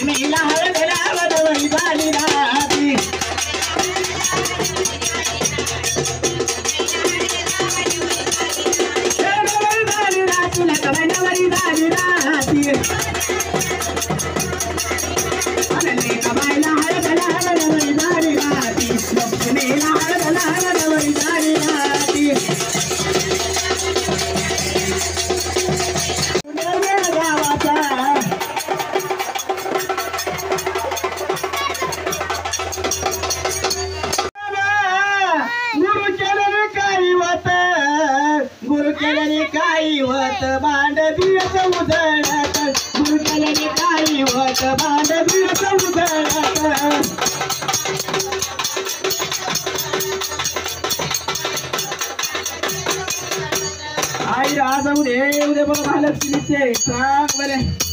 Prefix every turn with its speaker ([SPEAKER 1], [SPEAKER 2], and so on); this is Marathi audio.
[SPEAKER 1] लक्ष्मीला हळद लावली झाली राती कमाई झाली राती अरे कमाईला हळद लावली झाली राती लक्ष्मीला हळद लावली झाली राती गुरु केल्याने काही होत भांडवीच उधळत गुरु केल्याने काही होत भांडवीच उधळत आई राजा उद्या महालक्ष्मीचे सांग बरे